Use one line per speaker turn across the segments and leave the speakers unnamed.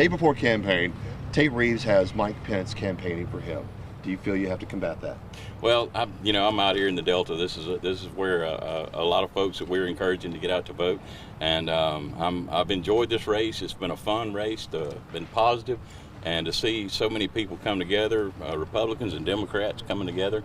Day before campaign, Tate Reeves has Mike Pence campaigning for him. Do you feel you have to combat that?
Well, I'm out here in the Delta. This is where a lot of folks that we're encouraging to get out to vote, and I've enjoyed this race. It's been a fun race, been positive, and to see so many people come together, Republicans and Democrats coming together.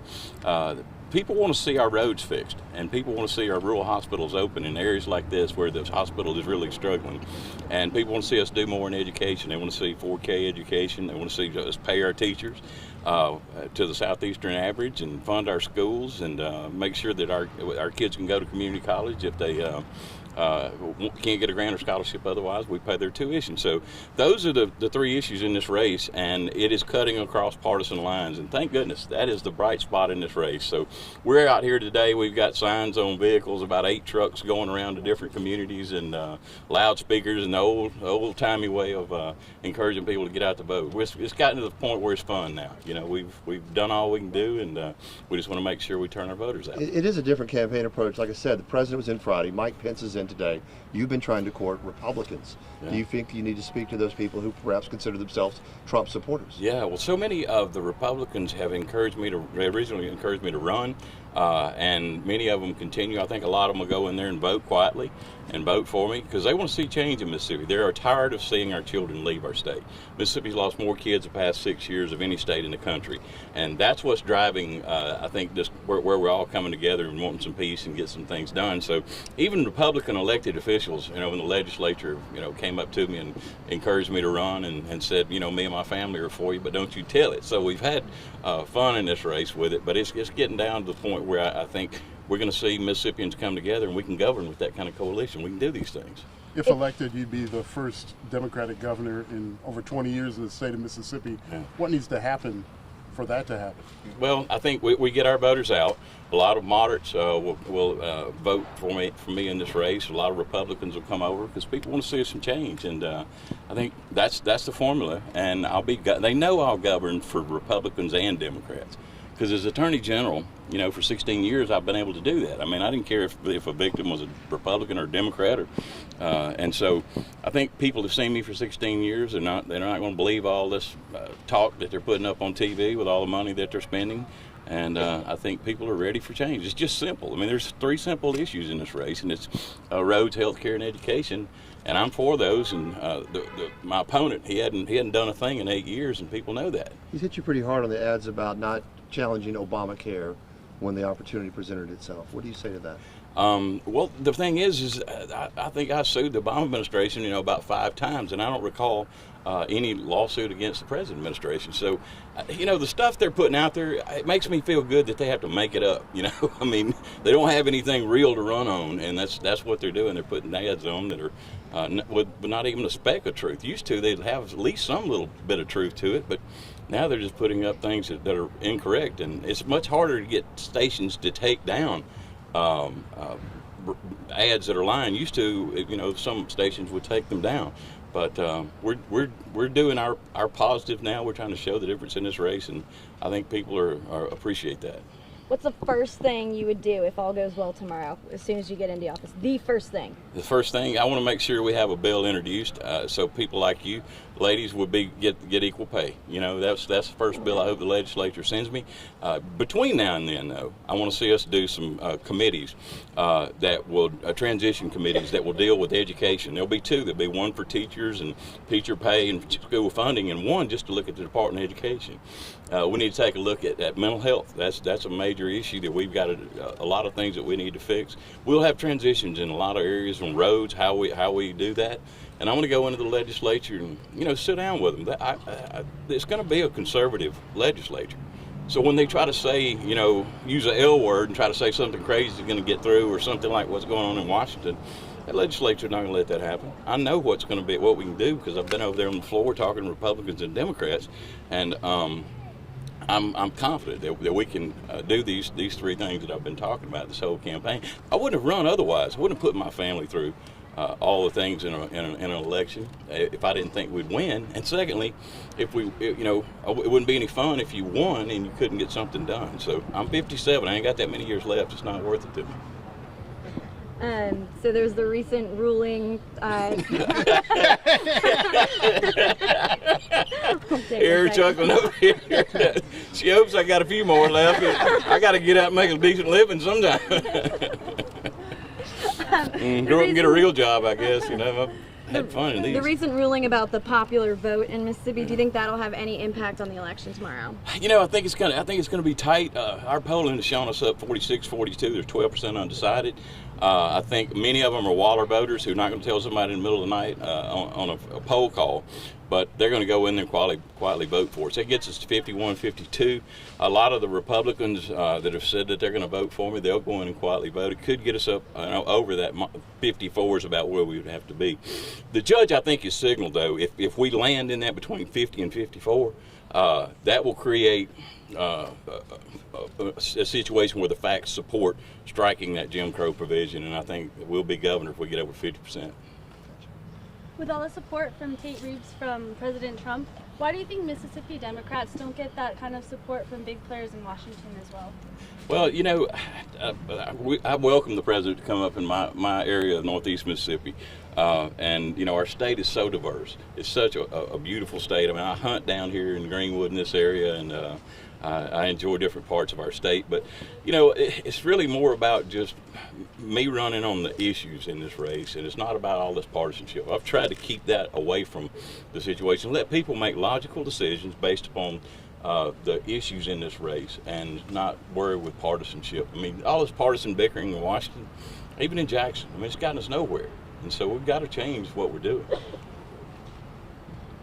People want to see our roads fixed, and people want to see our rural hospitals open in areas like this where this hospital is really struggling. And people want to see us do more in education. They want to see 4K education. They want to see us pay our teachers to the southeastern average and fund our schools and make sure that our kids can go to community college if they can't get a grant or scholarship otherwise. We pay their tuition. So those are the three issues in this race, and it is cutting across partisan lines, and thank goodness that is the bright spot in this race. So we're out here today. We've got signs on vehicles, about 8 trucks going around to different communities, and loudspeakers, and the old-timey way of encouraging people to get out to vote. It's gotten to the point where it's fun now. You know, we've done all we can do, and we just want to make sure we turn our voters out.
It is a different campaign approach. Like I said, the president was in Friday. Mike Pence is in today. You've been trying to court Republicans. Yeah. Do you think you need to speak to those people who perhaps consider themselves Trump supporters?
Yeah, well, so many of the Republicans have originally encouraged me to run, and many of them continue. I think a lot of them will go in there and vote quietly and vote for me because they want to see change in Mississippi. They are tired of seeing our children leave our state. Mississippi's lost more kids the past 6 years of any state in the country, and that's what's driving, I think, just where we're all coming together and wanting some peace and get some things done. So even Republican elected officials, in the legislature, came up to me and encouraged me to run and said, me and my family are for you, but don't you tell it. So we've had fun in this race with it, but it's getting down to the point where I think we're going to see Mississippians come together and we can govern with that kind of coalition. We can do these things.
If elected, you'd be the first Democratic governor in over 20 years in the state of Mississippi. Yeah. What needs to happen for that to happen?
Well, I think we get our voters out. A lot of moderates will vote for me in this race. A lot of Republicans will come over because people want to see some change, and I think that's the formula. And they know I'll govern for Republicans and Democrats. Because as Attorney General, for 16 years, I've been able to do that. I mean, I didn't care if a victim was a Republican or a Democrat, and so I think people have seen me for 16 years. They're not going to believe all this talk that they're putting up on TV with all the money that they're spending. And I think people are ready for change. It's just simple. I mean, there's 3 simple issues in this race, and it's roads, health care, and education. And I'm for those. And my opponent, he hadn't done a thing in 8 years, and people know that.
He's hit you pretty hard on the ads about not challenging Obamacare when the opportunity presented itself. What do you say to that?
Well, the thing is I think I sued the Obama administration, about 5 times, and I don't recall any lawsuit against the present administration. So, the stuff they're putting out there, it makes me feel good that they have to make it up. I mean, they don't have anything real to run on, and that's what they're doing. They're putting ads on that are with not even a speck of truth. Used to, they'd have at least some little bit of truth to it, but now they're just putting up things that are incorrect, and it's much harder to get stations to take down ads that are lying. Used to, some stations would take them down, but we're doing our positive now. We're trying to show the difference in this race, and I think people are appreciate that.
What's the first thing you would do if all goes well tomorrow, as soon as you get into office? The first thing? The
first thing, I want to make sure we have a bill introduced so people like you, ladies, would get equal pay. That's the first bill I hope the legislature sends me. Between now and then, though, I want to see us do some committees transition committees that will deal with education. There'll be 2. There'll be one for teachers and teacher pay and school funding, and one just to look at the Department of Education. We need to take a look at mental health. That's a major issue that we've got a lot of things that we need to fix. We'll have transitions in a lot of areas on roads, how we do that. And I'm going to go into the legislature and sit down with them. It's going to be a conservative legislature. So when they try to say, use an L word and try to say something crazy is going to get through or something like what's going on in Washington, that legislature is not going to let that happen. I know what's going to be, what we can do, because I've been over there on the floor talking to Republicans and Democrats, and I'm confident that we can do these 3 things that I've been talking about this whole campaign. I wouldn't have run otherwise. I wouldn't have put my family through all the things in an election if I didn't think we'd win. And secondly, it wouldn't be any fun if you won and you couldn't get something done. So I'm 57. I ain't got that many years left. It's not worth it to me.
So there's the recent ruling.
Here, chuckling over here. She hopes I got a few more left. I got to get out and make a decent living sometime. Grow up and get a real job, I guess. You know, I've had fun in these.
The recent ruling about the popular vote in Mississippi. Do you think that'll have any impact on the election tomorrow?
You know, I think it's gonna be tight. Our polling has shown us up 46-42. There's 12% undecided. I think many of them are Waller voters who are not going to tell somebody in the middle of the night on a poll call, but they're going to go in there and quietly vote for us. That gets us to 51-52. A lot of the Republicans that have said that they're going to vote for me, they'll go in and quietly vote. It could get us up over that 54 is about where we would have to be. The judge, I think, has signaled, though, if we land in that between 50 and 54, that will create a situation where the facts support striking that Jim Crow provision, and I think we'll be governor if we get over 50%.
With all the support from Tate Reeves from President Trump, why do you think Mississippi Democrats don't get that kind of support from big players in Washington as well?
Well, you know, I welcome the president to come up in my area of Northeast Mississippi. And, you know, our state is so diverse. It's such a beautiful state. I mean, I hunt down here in Greenwood in this area, and I enjoy different parts of our state. But, you know, it's really more about just me running on the issues in this race, and it's not about all this partisanship. I've tried to keep that away from the situation, let people make logical decisions based upon the issues in this race and not worry with partisanship. I mean, all this partisan bickering in Washington, even in Jackson, I mean, it's gotten us nowhere. And so we've got to change what we're doing.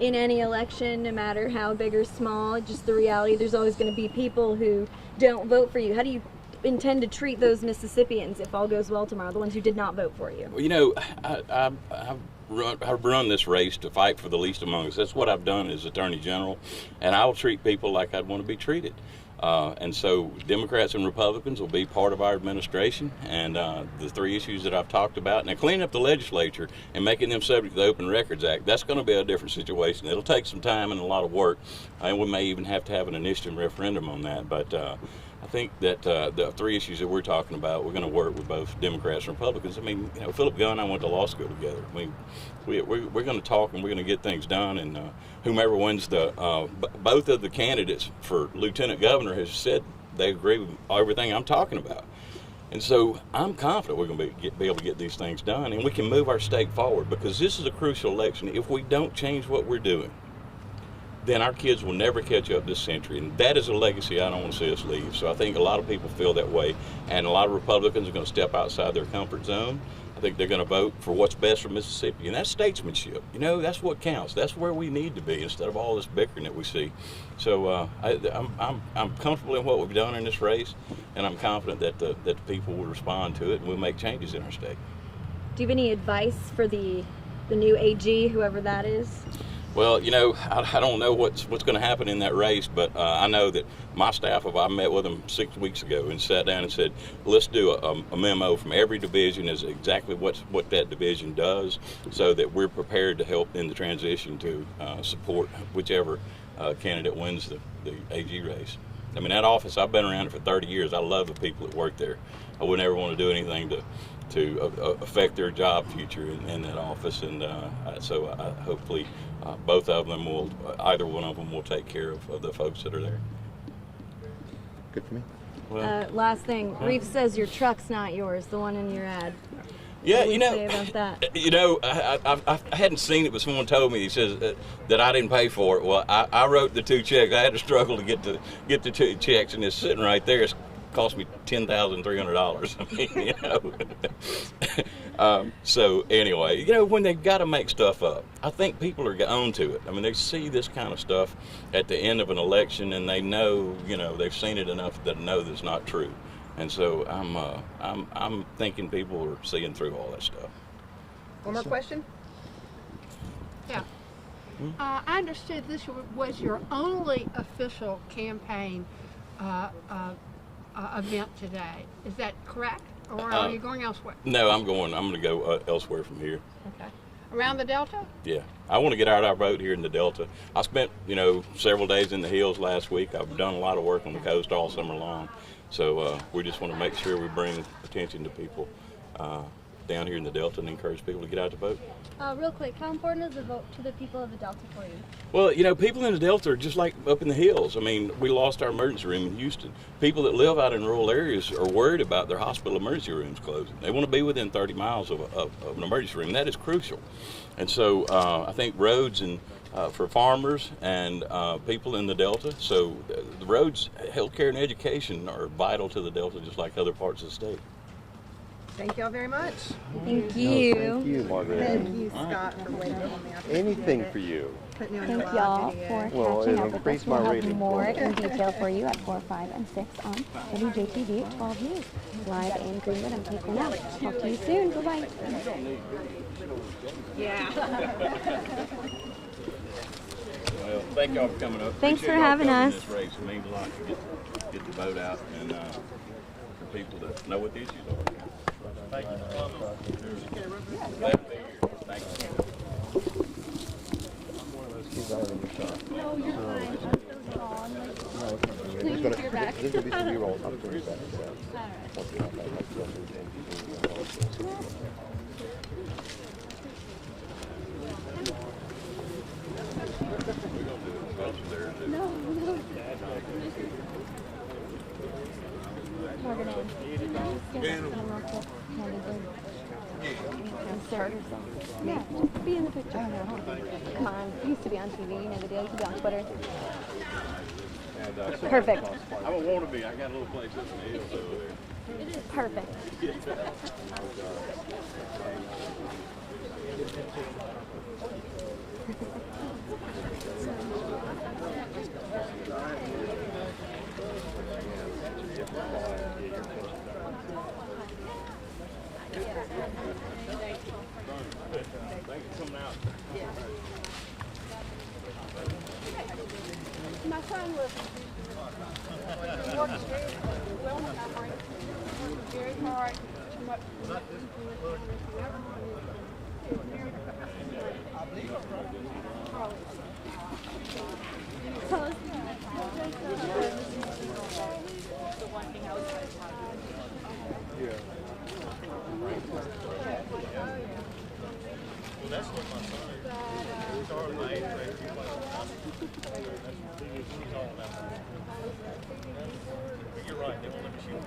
In any election, no matter how big or small, just the reality, there's always going to be people who don't vote for you. How do you intend to treat those Mississippians if all goes well tomorrow, the ones who did not vote for you?
Well, you know, I've run this race to fight for the least among us. That's what I've done as Attorney General, and I'll treat people like I'd want to be treated. And so Democrats and Republicans will be part of our administration, and the three issues that I've talked about. Now, cleaning up the legislature and making them subject to the Open Records Act, that's going to be a different situation. It'll take some time and a lot of work, and we may even have to have an initiative referendum on that. But I think that the three issues that we're talking about, we're going to work with both Democrats and Republicans. I mean, you know, Philip Gunn and I went to law school together. I mean, we're going to talk and we're going to get things done. And whomever wins both of the candidates for lieutenant governor has said they agree with everything I'm talking about. And so I'm confident we're going to be able to get these things done, and we can move our state forward, because this is a crucial election. If we don't change what we're doing, then our kids will never catch up this century. And that is a legacy I don't want to see us leave. So I think a lot of people feel that way. And a lot of Republicans are going to step outside their comfort zone. I think they're going to vote for what's best for Mississippi. And that's statesmanship. You know, that's what counts. That's where we need to be instead of all this bickering that we see. So I'm comfortable in what we've done in this race. And I'm confident that the people will respond to it and we'll make changes in our state.
Do you have any advice for the new AG, whoever that is?
Well, you know, I don't know what's going to happen in that race, but I know that my staff, I met with them 6 weeks ago and sat down and said, let's do a memo from every division as exactly what that division does, so that we're prepared to help in the transition to support whichever candidate wins the AG race. I mean, that office, I've been around it for 30 years. I love the people that work there. I would never want to do anything to affect their job future in that office, and so hopefully both of them either one of them will take care of the folks that are there.
Good for me.
Well,
Last thing, Reeves says your truck's not yours, the one in your ad.
yeah,
What do
you
you say about
know,
that?
you know, I hadn't seen it, but someone told me. He says that I didn't pay for it. Well, I wrote the 2 checks. I had to struggle to get the 2 checks, and it's sitting right there. It's cost me $10,300. I mean, you know. So anyway, you know, when they've got to make stuff up, I think people are on to it. I mean, they see this kind of stuff at the end of an election, and they know, you know, they've seen it enough that know that's not true. And so I'm thinking people are seeing through all that stuff.
One more question?
Yeah. I understood this was your only official campaign event today. Is that correct? Or are you going elsewhere?
No, I'm going to go elsewhere from here.
Okay. Around the Delta?
Yeah, I want to get out our vote here in the Delta. I spent, you know, several days in the hills last week. I've done a lot of work on the coast all summer long. So we just want to make sure we bring attention to people down here in the Delta and encourage people to get out to vote.
Real quick, how important is the vote to the people of the Delta for you?
Well, you know, people in the Delta are just like up in the hills. I mean, we lost our emergency room in Houston. People that live out in rural areas are worried about their hospital emergency rooms closing. They want to be within 30 miles of an emergency room. That is crucial. And so I think roads and for farmers and people in the Delta. So the roads, healthcare, and education are vital to the Delta, just like other parts of the state.
Thank y'all very much.
Thank you.
Thank you, Margaret.
Thank you, Scott, for waiting on me. I appreciate
Anything
it.
for you.
Putting me on
Thank
the
y'all
live
for
video.
Well,
catching
it'll
up with
increase
us.
my
We'll have
rating.
more in detail for you at 4, 5, and 6 on WJTV at 12 News. Live in Greenwood, I'm Kate Cornell. Talk to you soon. Bye-bye.
Well, thank y'all for coming up.
Thanks
Appreciate
for
y'all
having
covering
us.
This race. It means a lot to get the vote out and for people to know what the issues are. Thank you. Glad to be here. Thank you.
No, you're fine. That was long.
There's going to be some re-rolls. I'm going to
Morgan Ann. Insert yourself. Yeah, just be in the picture. Come on, you used to be on TV, you know the deal. You could be on Twitter. Perfect.
I don't want to be. I got a little place up in the hills over there.
Perfect.
My son was very hard.
You're right, they won't let me shoot.